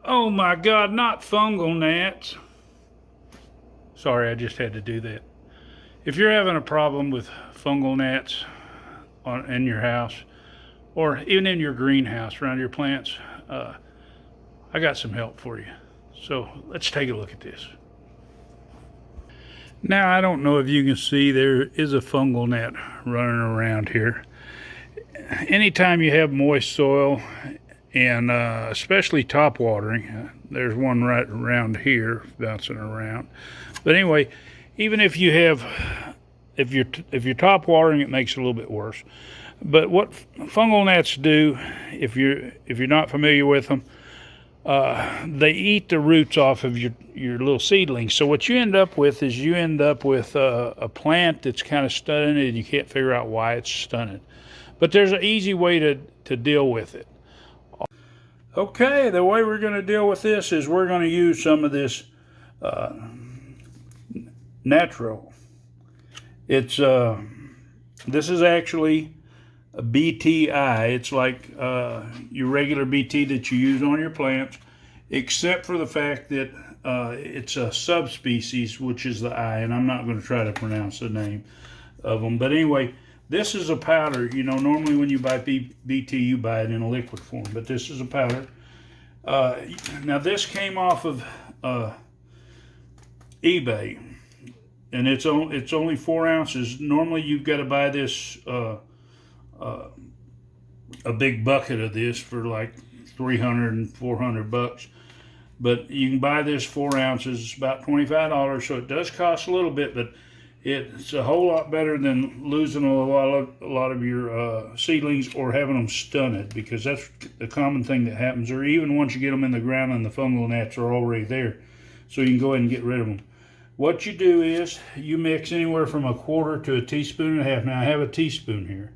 Oh my God, not fungal gnats. Sorry, I just had to do that. If you're having a problem with fungal gnats in your house, or even in your greenhouse around your plants, I got some help for you. So let's take a look at this. Now, I don't know if you can see, there is a fungal gnat running around here. Anytime you have moist soil, and especially top watering, there's one right around here bouncing around. But anyway, even if you have, if you're top watering, it makes it a little bit worse. But what fungal gnats do, if you're not familiar with them, they eat the roots off of your little seedlings. So what you end up with is a plant that's kind of stunted, and you can't figure out why it's stunted. But there's an easy way to deal with it. Okay, the way we're going to deal with this is we're going to use some of this natural. It's this is actually a BTI. It's like your regular BT that you use on your plants, except for the fact that it's a subspecies, which is the I, and I'm not going to try to pronounce the name of them. But anyway, this is a powder. You know, normally when you buy BT, you buy it in a liquid form, but this is a powder. Now this came off of eBay, and it's only 4 ounces. Normally you've got to buy this a big bucket of this for like 300 and 400 bucks. But you can buy this 4 ounces. It's about $25, so it does cost a little bit, but it's a whole lot better than losing a lot of your seedlings or having them stunted, because that's the common thing that happens. Or even once you get them in the ground and the fungal gnats are already there, so you can go ahead and get rid of them. What you do is you mix anywhere from 1/4 to 1.5 teaspoons. Now I have a teaspoon here.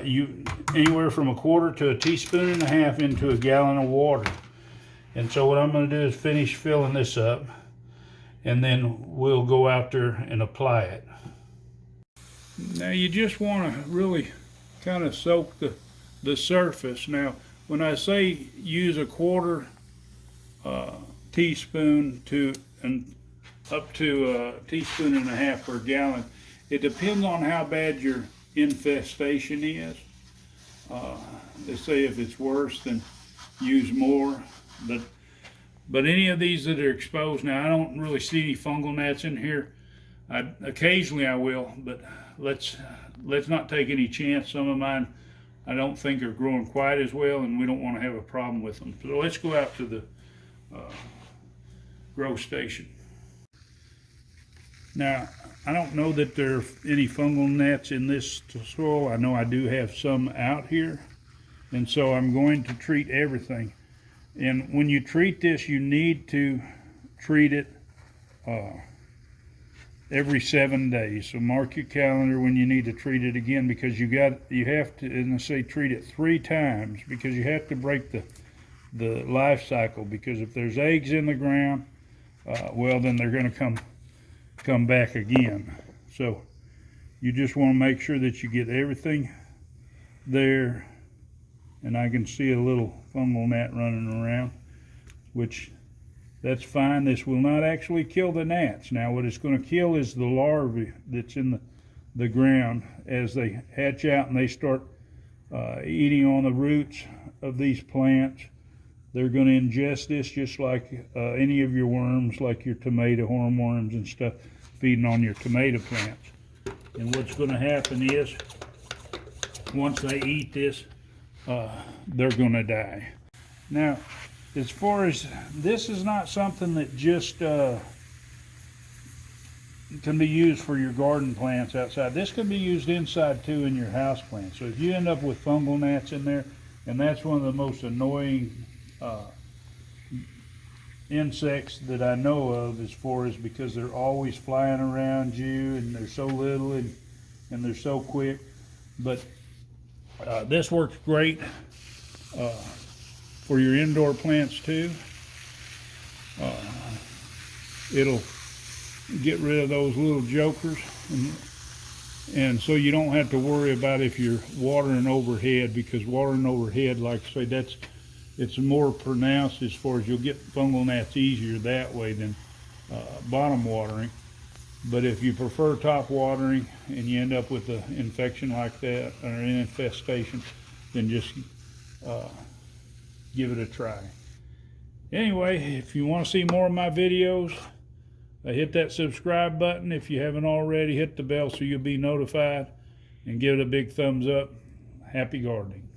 You anywhere from 1/4 to 1.5 teaspoons into a gallon of water. And so what I'm going to do is finish filling this up, and then we'll go out there and apply it. Now you just want to really kind of soak the surface. Now when I say use 1/4 teaspoon to and up to 1.5 teaspoons per gallon, it depends on how bad your infestation is. They say if it's worse, then use more. But any of these that are exposed, now I don't really see any fungal gnats in here. Occasionally I will, but let's not take any chance. Some of mine I don't think are growing quite as well, and we don't want to have a problem with them. So let's go out to the grow station. Now, I don't know that there are any fungal gnats in this soil. I know I do have some out here, and so I'm going to treat everything. And when you treat this, you need to treat it every 7 days. So mark your calendar when you need to treat it again, because you have to, and I say treat it 3 times, because you have to break the life cycle. Because if there's eggs in the ground, well, then they're going to come back again. So you just want to make sure that you get everything there. And I can see a little fungal gnat running around, which that's fine. This will not actually kill the gnats. Now what it's going to kill is the larvae that's in the ground. As they hatch out and they start eating on the roots of these plants, they're going to ingest this just like any of your worms, like your tomato hornworms and stuff, feeding on your tomato plants. And what's going to happen is, once they eat this, they're going to die. Now, as far as this is not something that just can be used for your garden plants outside. This can be used inside too in your house plants. So if you end up with fungal gnats in there, and that's one of the most annoying insects that I know of, as far as, because they're always flying around you, and they're so little and they're so quick. But this works great for your indoor plants too. It'll get rid of those little jokers, and so you don't have to worry about if you're watering overhead, because watering overhead, like I say, it's more pronounced as far as you'll get fungal gnats easier that way than bottom watering. But if you prefer top watering and you end up with an infection like that or an infestation, then just give it a try. Anyway, if you want to see more of my videos, hit that subscribe button. If you haven't already, hit the bell so you'll be notified, and give it a big thumbs up. Happy gardening.